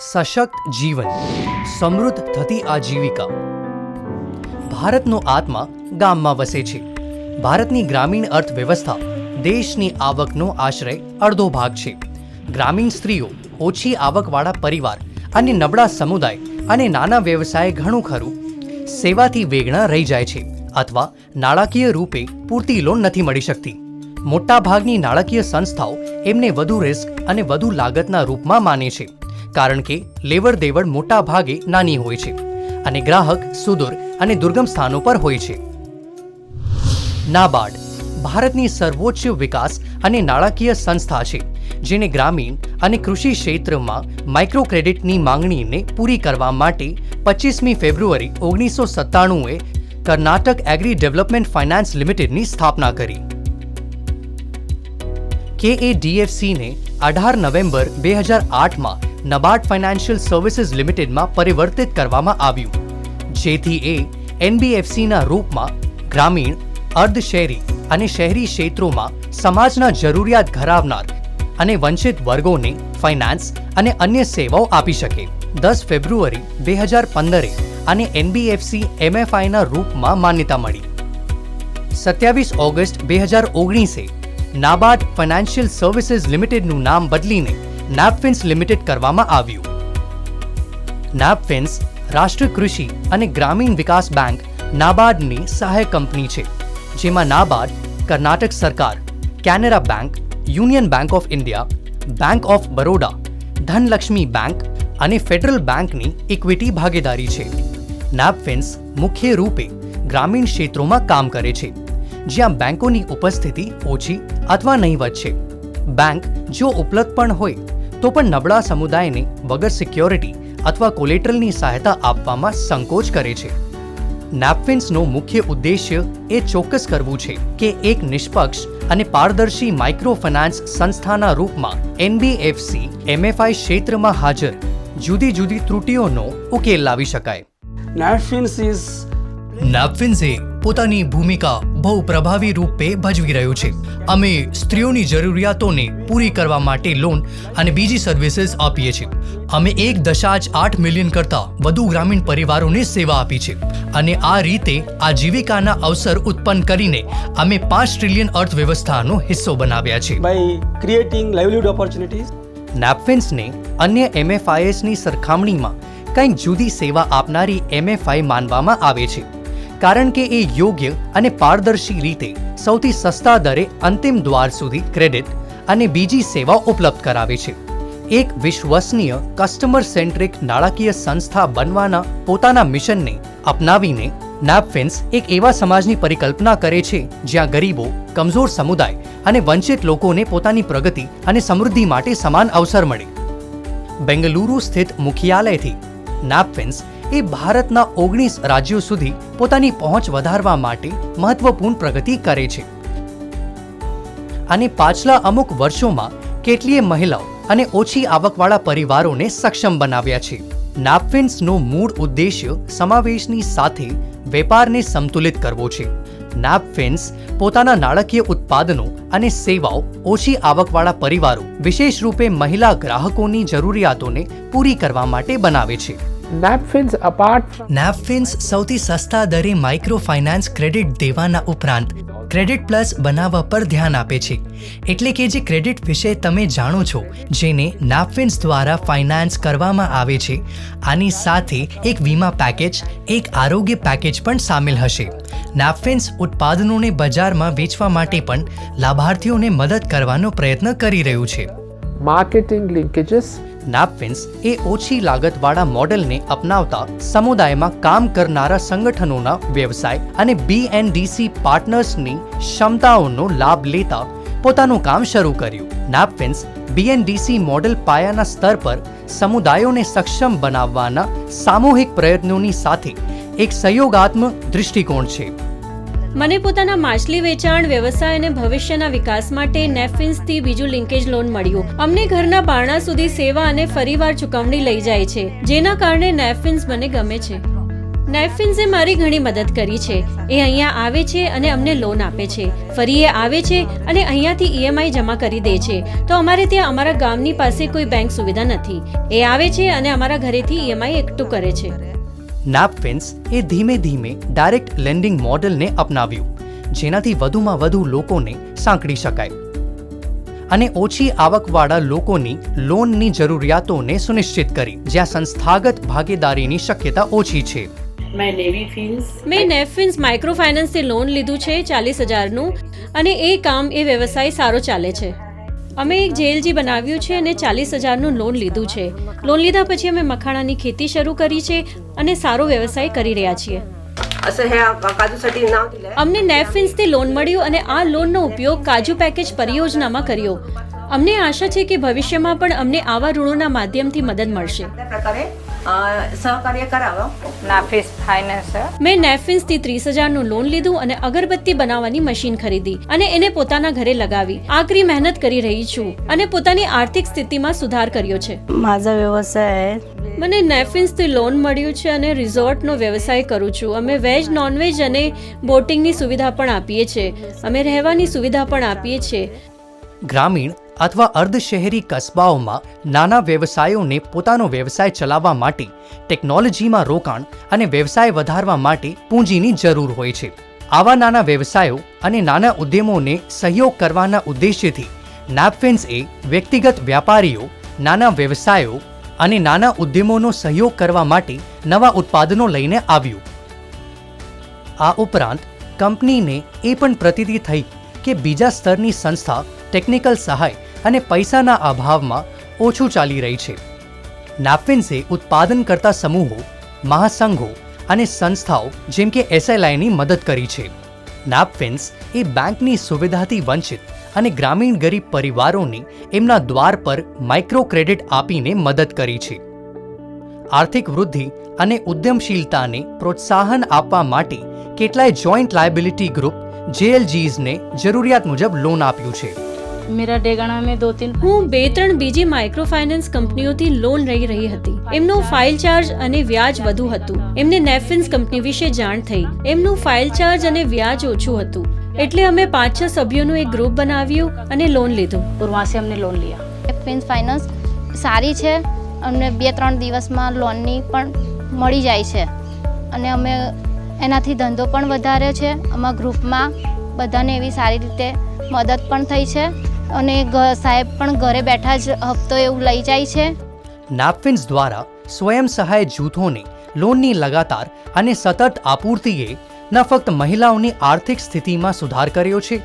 સશક્ત જીવન, સમૃદ્ધ થતી આજીવિકા. ભારતનો આત્મા ગામમાં વસે છે. ભારતની ગ્રામીણ અર્થવ્યવસ્થા દેશની આવકનો આશરે અડધો ભાગ છે. ગ્રામીણ સ્ત્રીઓ, ઓછી આવકવાળા પરિવાર અને નબળા સમુદાય અને નાના વ્યવસાય ઘણું ખરું સેવાથી વેગળા રહી જાય છે અથવા નાણાકીય રૂપે પૂરતી લોન નથી મળી શકતી. મોટાભાગની નાણાકીય સંસ્થાઓ એમને વધુ રિસ્ક અને વધુ લાગતના રૂપમાં માને છે, કારણ કે લેવડ દેવડ મોટા ભાગે નાની હોય છે અને ગ્રાહક સુદૂર અને દુર્ગમ સ્થાનો પર હોય છે. નાબાર્ડ ભારતની સર્વોચ્ચ વિકાસ અને નાણાકીય સંસ્થા છે, જેને ગ્રામીણ અને કૃષિ ક્ષેત્રમાં માઇક્રો ક્રેડિટની માંગણીને પૂરી કરવા માટે 25મી ફેબ્રુઆરી 1997એ કર્ણાટક એગ્રી ડેવલપમેન્ટ ફાઇનાન્સ લિમિટેડની સ્થાપના કરી. KADFCને 18 નવેમ્બર 2008માં નબાર્ડ ફાઇનાન્શિયલ સર્વિસીસ લિમિટેડમાં પરિવર્તિત કરવામાં આવ્યું, જેથી એ NBFCના રૂપમાં ગ્રામીણ, અર્ધશહેરી અને શહેરી ક્ષેત્રોમાં સમાજના જરૂરિયાત ધરાવનાર અને વંચિત વર્ગોને ફાઇનાન્સ અને અન્ય સેવાઓ આપી શકે. 10 ફેબ્રુઆરી 2015એ આને NBFC MFIના રૂપમાં માન્યતા મળી. 27 ઓગસ્ટ 2019એ નાબાર્ડ ફાઇનાન્શિયલ સર્વિસીસ લિમિટેડનું નામ બદલીને નાપફિન્સ લિમિટેડ કરવામાં આવ્યું. નાપફિન્સ રાષ્ટ્રીય કૃષિ અને ગ્રામીણ વિકાસ બેંક નાબાર્ડની સહાયક કંપની છે, જેમાં નાબાર્ડ, કર્ણાટક સરકાર, Canara bank, union bank of India, bank of Baroda, Dhanlaxmi bank અને ફેડરલ બેંકની ઇક્વિટી ભાગીદારી છે. નાપફિન્સ મુખ્ય રૂપે ગ્રામીણ ક્ષેત્રોમાં કામ કરે છે, જ્યાં બેંકોની ઉપસ્થિતિ ઓછી અથવા નહીવત છે. બેંક જો ઉપલબ્ધ પણ હોય તો પણ નબળા સમુદાયને વગર સિક્યોરિટી અથવા કોલેટરલની સહાયતા આપવામાં સંકોચ કરે છે. નાપફિન્સનો મુખ્ય ઉદ્દેશ્ય એ ચોક્કસ કરવું છે કે એક નિષ્પક્ષ અને પારદર્શી માઇક્રો ફાઇનાન્સ સંસ્થાના રૂપમાં NBFC MFI ક્ષેત્રમાં હાજર જુદી જુદી ત્રુટીઓનો ઉકેલ લાવી શકાય. નાપફિન્સે પોતાની ભૂમિકા બહુ પ્રભાવી રૂપે ભજવી રહ્યું છે. અમે સ્ત્રીઓની જરૂરિયાતોને પૂરી કરવા માટે લોન અને બીજી સર્વિસીસ આપીએ છીએ. અમે 1.8 મિલિયન કરતાં વધુ ગ્રામીણ પરિવારોને સેવા આપી છે અને આ રીતે આજીવિકાના અવસર ઉત્પન્ન કરીને અમે 5 ટ્રિલિયન અર્થવ્યવસ્થાનો હિસ્સો બનાવ્યા છે. By creating livelihood opportunities. નાપફિન્સને અન્ય MFIsની સરખામણીમાં કંઈક જુદી સેવા આપનારી MFI માનવામાં આવે છે, કારણ કે એ યોગ્ય અને પારદર્શી રીતે સૌથી સસ્તા દરે અંતિમ દ્વાર સુધી ક્રેડિટ અને બીજી સેવાઓ ઉપલબ્ધ કરાવે છે. એક વિશ્વસનીય કસ્ટમર સેન્ટ્રિક નાણાકીય સંસ્થા બનવાના પોતાના મિશનને અપનાવીને નાપફિન્સ એક એવા સમાજની પરિકલ્પના કરે છે જ્યાં ગરીબો, કમજોર સમુદાય અને વંચિત લોકોને પોતાની પ્રગતિ અને સમૃદ્ધિ માટે સમાન અવસર મળે. બેંગલુરુ સ્થિત મુખ્યાલયથી નાપફિન્સ એ ભારતના 19 રાજ્યો સુધી પોતાની પહોંચ વધારવા માટે મહત્વપૂર્ણ પ્રગતિ કરે છે અને પાછલા અમુક વર્ષોમાં કેટલીય મહિલાઓ અને ઓછી આવકવાળા પરિવારોને સક્ષમ બનાવ્યા છે. નાપફિન્સનો મૂળ ઉદ્દેશ્ય સમાવેશની સાથે વેપારને સંતુલિત કરવો છે. નાપફિન્સ પોતાના નાણાકીય ઉત્પાદનો અને સેવાઓ ઓછી આવકવાળા પરિવારો, વિશેષ રૂપે મહિલા ગ્રાહકોની જરૂરિયાતોને પૂરી કરવા માટે બનાવે છે. નાપફિન્સ સૌથી સસ્તા દરે માઇક્રો ફાઇનાન્સ ક્રેડિટ દેવાના ઉપરાંત ક્રેડિટ પ્લસ બનાવવા પર ધ્યાન આપે છે. એટલે કે જે ક્રેડિટ વિશે તમે જાણો છો, જેને નાપફિન્સ દ્વારા ફાઇનાન્સ કરવામાં આવે છે, આની સાથે એક વીમા પેકેજ, એક આરોગ્ય પેકેજ પણ સામેલ હશે. નાપફિન્સ ઉત્પાદનોને બજારમાં વેચવા માટે પણ લાભાર્થીઓને મદદ કરવાનો પ્રયત્ન કરી રહ્યું છે. Marketing linkages. નાપફિન્સ એ ઓછી લાગતવાળા મોડેલને અપનાવતા સમુદાયમાં કામ કરનારા સંગઠનોના વ્યવસાય અને BNDC પાર્ટનર્સની ક્ષમતાઓનો લાભ લેતા પોતાનું કામ શરૂ કર્યું. નાપફિન્સ BNDC મોડેલ પાયાના સ્તર પર સમુદાયોને સક્ષમ બનાવવાના સામૂહિક પ્રયત્નોની સાથે એક સહયોગાત્મક દૃષ્ટિકોણ છે. મને પોતાના માછલી વેચાણ વ્યવસાય અને ભવિષ્યના વિકાસ માટે નેપફિન્સથી બીજું લિંકેજ લોન મળ્યું. અમને ઘરના બારણા સુધી સેવા અને ફરીવાર ચૂકવણી લઈ જાય છે, જેના કારણે નેપફિન્સ મને ગમે છે. નેફિન્સે મારી ઘણી મદદ કરી છે. એ અહીંયા આવે છે અને અમને લોન આપે છે. ફરી એ આવે છે અને અહીંયાથી EMI જમા કરી દે છે. તો અમારે ત્યાં અમારા ગામની પાસે કોઈ બેંક સુવિધા નથી. એ આવે છે અને અમારા ઘરેથી EMI એકઠું કરે છે. નાપફિન્સ એ ધીમે ધીમે ડાયરેક્ટ લેન્ડિંગ મોડેલને અપનાવ્યું, જેનાથી વધુમાં વધુ લોકોને સાંકળી શકાય અને ઓછી આવકવાળા લોકોની લોનની જરૂરિયાતોને સુનિશ્ચિત કરી, જ્યાં સંસ્થાગત ભાગીદારીની શક્યતા ઓછી છે. મેં નેફિન્સ માઇક્રો ફાઇનાન્સથી લોન લીધું છે 40,000નું, અને એ કામ એ વ્યવસાય સારો ચાલે છે. અમે એક JLG બનાવ્યું છે અને 40,000નું લોન લીધું છે. લોન લીધા પછી અમે મખાણાની ખેતી શરૂ કરી છે અને સારો વ્યવસાય કરી રહ્યા છીએ. અમને નેફિન્સથી લોન મળ્યું અને આ લોનનો ઉપયોગ કાજુ પેકેજ પરિયોજનામાં કર્યો. અમને આશા છે કે ભવિષ્યમાં પણ અમને આવા ઋણોના માધ્યમથી મદદ મળશે. મેં નેફિન્સથી 30,000નું લોન લીધું અને અગરબત્તી બનાવવાની મશીન ખરીદી અને એને પોતાના ઘરે લગાવી. આકરી મહેનત કરી રહી છું અને પોતાની આર્થિક સ્થિતિમાં સુધાર કર્યો છે. माझा व्यवसाय મને નેફિન્સથી લોન મળ્યું છે અને રિઝોર્ટનો વ્યવસાય કરું છું. અમે વેજ, નોનવેજ અને બોટિંગની સુવિધા પણ આપીએ છીએ. અમે રહેવાની સુવિધા પણ આપીએ છીએ. ગ્રામીણ અથવા અર્ધશહેરી કસ્બાઓમાં નાના વ્યવસાયોને પોતાનો વ્યવસાય ચલાવવા માટે ટેકનોલોજીમાં રોકાણ અને વ્યવસાય વધારવા માટે પૂંજીની જરૂર હોય છે. આવા નાના વ્યવસાયો અને નાના ઉદ્યમોને સહયોગ કરવાના ઉદ્દેશ્યથી નાપફિન્સ એ વ્યક્તિગત વ્યાપારીઓ, નાના વ્યવસાયો અને નાના ઉદ્યમોનો સહયોગ કરવા માટે નવા ઉત્પાદનો લઈને આવ્યું. આ ઉપરાંત કંપનીને એ પણ પ્રતીતિ થઈ કે બીજા સ્તરની સંસ્થા ટેકનિકલ સહાય અને પૈસાના અભાવમાં ઓછું ચાલી રહી છે. નાપફિન્સે ઉત્પાદન કરતા સમૂહો, મહાસંઘો અને સંસ્થાઓ જેમ કે SLIની મદદ કરી છે. નાપફિન્સ એ બેંકની સુવિધાથી વંચિત અને ગ્રામીણ ગરીબ પરિવારોને એમના દ્વાર પર માઇક્રો ક્રેડિટ આપીને મદદ કરી છે. આર્થિક વૃદ્ધિ અને ઉદ્યમશીલતાને પ્રોત્સાહન આપવા માટે કેટલાય જોઈન્ટ લાયબિલિટી ગ્રુપ JLGsને જરૂરિયાત મુજબ લોન આપ્યું છે. मेरा डेगाना में 2-3 હું 2-3 બીજી માઇક્રો ફાઇનાન્સ કંપનીઓથી લોન લઈ રહી હતી. એમનો ફાઇલ ચાર્જ અને વ્યાજ વધુ હતું. એમને નેફિન્સ કંપની વિશે જાણ થઈ. એમનું ફાઇલ ચાર્જ અને વ્યાજ ઓછું હતું, એટલે અમે 5-6 સભ્યોનું એક ગ્રુપ બનાવ્યું અને લોન લીધું. और वहाँ से हमने लोन लिया. નેફિન્સ ફાઇનાન્સ સારી છે. અમને 2-3 દિવસમાં લોનની પણ મળી જાય છે અને અમે એનાથી ધંધો પણ વધારે છે. અમારા ગ્રુપમાં બધાને એવી સારી રીતે મદદ પણ થઈ છે અને સાહેબ પણ ઘરે બેઠા જ હપ્તો એવું લઈ જાય છે. નાપફિન્સ દ્વારા સ્વયં સહાય જૂથોને લોનની લગાતાર અને સતત આપૂર્તિએ ન ફક્ત મહિલાઓની આર્થિક સ્થિતિમાં સુધાર કર્યો છે,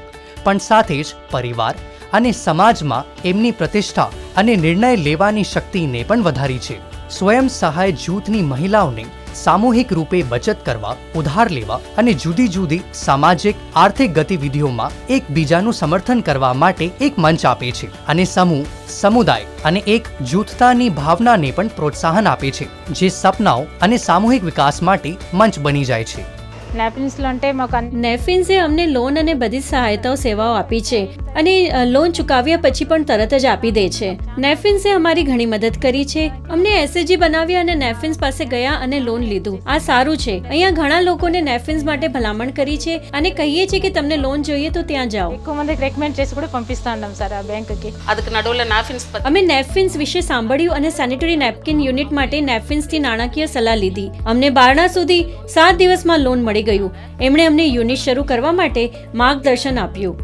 પણ સાથે જ પરિવાર અને સમાજમાં એમની પ્રતિષ્ઠા અને નિર્ણય લેવાની શક્તિને પણ વધારી છે. સ્વયં સહાય જૂથની મહિલાઓને સામૂહિક રૂપે બચત કરવા, ઉધાર લેવા અને જુદી જુદી સામાજિક આર્થિક ગતિવિધિઓમાં એકબીજાનું સમર્થન કરવા માટે એક મંચ આપે છે અને સમૂહ, સમુદાય અને એક જૂથતાની ભાવનાને પણ પ્રોત્સાહન આપે છે, જે સપનાઓ અને સામૂહિક વિકાસ માટે મંચ બની જાય છે. नेफिन्स लंटे मकान નેફિન્સે અમને લોન અને બધી સહાયતાઓ સેવાઓ આપી છે અને લોન ચૂકવ્યા પછી પણ તરત જ આપી દે છે. નેફિન્સે અમારી ઘણી મદદ કરી છે. અમને SAG બનાવ્યા અને નેફિન્સ પાસે ગયા અને લોન લીધું. આ સારું છે. અહીંયા ઘણા લોકોને નેફિન્સ માટે ભલામણ કરી છે અને કહીએ છીએ કે તમને લોન જોઈએ તો ત્યાં જાઓ. ఎక్కువ మందికి రికమెండ్ చేసి కూడా పంపిస్తాం సార్ ఆ బ్యాంక్కి. ಅದಕ್ಕೆ ನಡುವಲ್ಲಿ ನಾಫಿನ್ಸ್ અમે નેફિન્સ વિશે સાંભળ્યું અને સેનિટરી નેપકિન યુનિટ માટે નેફિન્સથી નાણાકીય સલાહ લીધી. અમને બારણા સુધી 7 દિવસમાં લોન મળી ગયું. એમણે અમને યુનિટ શરૂ કરવા માટે માર્ગદર્શન આપ્યું.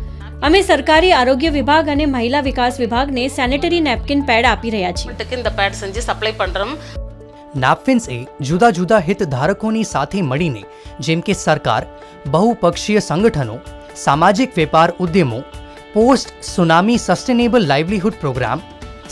અમે સરકારી આરોગ્ય વિભાગ અને મહિલા વિકાસ વિભાગને સેનિટરી નેપકિન પેડ આપી રહ્યા છીએ. இந்த பேட் செஞ்சு સપ્લાય பண்றோம். નાપફિન્સ એ જુદા જુદા હિતધારકોની સાથે મળીને જેમ કે સરકાર, બહુપક્ષીય સંગઠનો, સામાજિક વેપાર ઉદ્યમો, post tsunami sustainable livelihood program,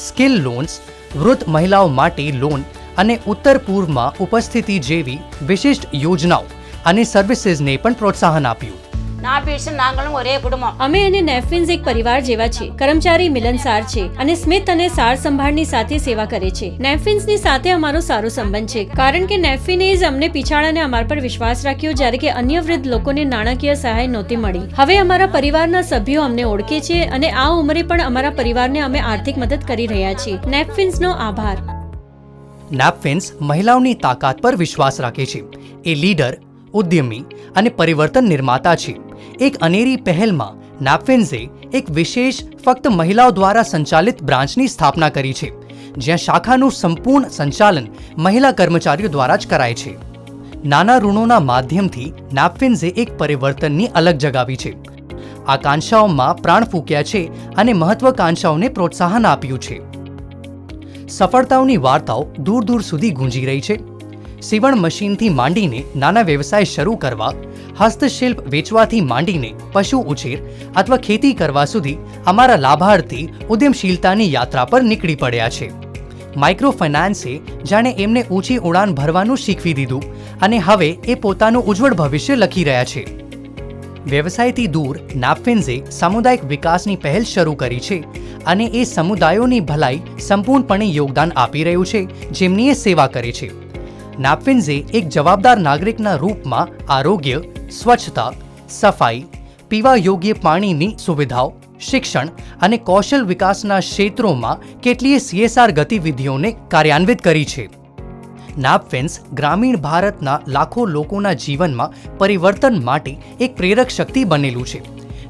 skill loans, વૃદ્ધ મહિલાઓ માટે લોન અને ઉત્તર પૂર્વમાં ઉપસ્થિતિ જેવી વિશિષ્ટ યોજનાઓ અને સર્વિસીસને પણ પ્રોત્સાહન આપ્યું. નાફિન્સ નાங்களும் ஒரே குடும்பம். અમે અને નેફિન્સ એક પરિવાર જેવા છે. કર્મચારી મિલનસાર છે અને સ્મિત અને સાર સંભાળની સાથે સેવા કરે છે. નેફિન્સની સાથે અમારો સારો સંબંધ છે કારણ કે નેફિને જ અમને પીછાડાને અમારા પર વિશ્વાસ રાખ્યો જ્યારે કે અન્ય વૃદ્ધ લોકોને નાણાકીય સહાય નહોતી મળી. હવે અમારા પરિવારના સભ્યો અમને ઓળખે છે અને આ ઉંમરે પણ અમારા પરિવારને અમે આર્થિક મદદ કરી રહ્યા છીએ. નેફિન્સનો આભાર. નાપફિન્સ મહિલાઓની તાકાત પર વિશ્વાસ રાખે છે. એ લીડર, ઉદ્યમી અને પરિવર્તન નિર્માતા છે. એક અનેરી પહેલમાં નેપફિન્સે એક વિશેષ ફક્ત મહિલાઓ દ્વારા સંચાલિત બ્રાન્ચની સ્થાપના કરી છે, જ્યાં શાખાનું સંપૂર્ણ સંચાલન મહિલા કર્મચારીઓ દ્વારા જ કરાય છે. નાના ઋણોના માધ્યમથી નેપફિન્સે એક પરિવર્તનની અલગ જગાવી છે. આકાંક્ષાઓમાં પ્રાણ ફૂંક્યા છે અને મહત્વાકાંક્ષાઓને પ્રોત્સાહન આપ્યું છે. સફળતાઓની વાર્તાઓ દૂર દૂર સુધી ગુંજી રહી છે. સીવણ મશીનથી માંડીને નાના વ્યવસાય શરૂ કરવા, હસ્તશિલ્પ વેચવાથી માંડીને પશુ ઉછેર અથવા ખેતી કરવા સુધી અમારા લાભાર્થી ઉદ્યમશીલતાની યાત્રા પર નીકળી પડ્યા છે. માઇક્રો ફાઇનાન્સે જાણે એમને ઊંચી ઉડાન ભરવાનું શીખવી દીધું અને હવે એ પોતાનું ઉજ્જવળ ભવિષ્ય લખી રહ્યા છે. વ્યવસાયથી દૂર નેપફિન્સે સામુદાયિક વિકાસની પહેલ શરૂ કરી છે અને એ સમુદાયોની ભલાઈ સંપૂર્ણપણે યોગદાન આપી રહ્યું છે જેમની એ સેવા કરે છે. નેપફિન્સે એક જવાબદાર નાગરિકના રૂપમાં આરોગ્ય, સ્વચ્છતા, સફાઈ, પીવા યોગ્ય પાણીની સુવિધાઓ, શિક્ષણ અને કૌશલ વિકાસના ક્ષેત્રોમાં કેટલીય CSR ગતિવિધિઓને કાર્યાન્વિત કરી છે. નેપફિન્સ ગ્રામીણ ભારતના લાખો લોકોના જીવનમાં પરિવર્તન માટે એક પ્રેરક શક્તિ બનેલું છે.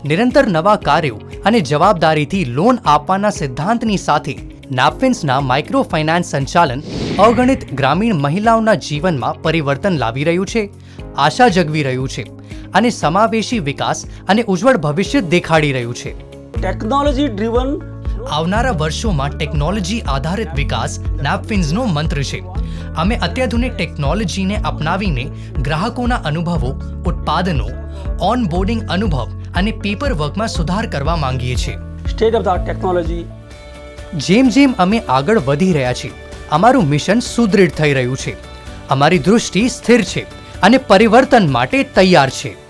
નિરંતર નવા કાર્યો અને જવાબદારીથી લોન આપવાના સિદ્ધાંતની સાથે નેપફિન્સના માઇક્રો ફાઇનાન્સ સંચાલન અગણિત ગ્રામીણ મહિલાઓના જીવનમાં પરિવર્તન લાવી રહ્યું છે, આશા જગવી રહ્યું છે અને સમાવેશી વિકાસ અને ઉજ્જવળ ભવિષ્ય દેખાડી રહ્યું છે. ટેકનોલોજી ડ્રીવન આવનારા વર્ષોમાં ટેકનોલોજી આધારિત વિકાસ નેપફિન્સનો મંત્ર છે. અમે અત્યાધુનિક ટેકનોલોજીને અપનાવીને ગ્રાહકોના અનુભવો, ઉત્પાદનો, ઓનબોર્ડિંગ અનુભવ અને પેપર વર્કમાં સુધાર કરવા માંગીએ છીએ. State of the art technology. જેમ જેમ અમે આગળ વધી રહ્યા છીએ, અમારું મિશન સુદૃઢ થઈ રહ્યું છે. અમારી દૃષ્ટિ સ્થિર છે અને પરિવર્તન માટે તૈયાર છે.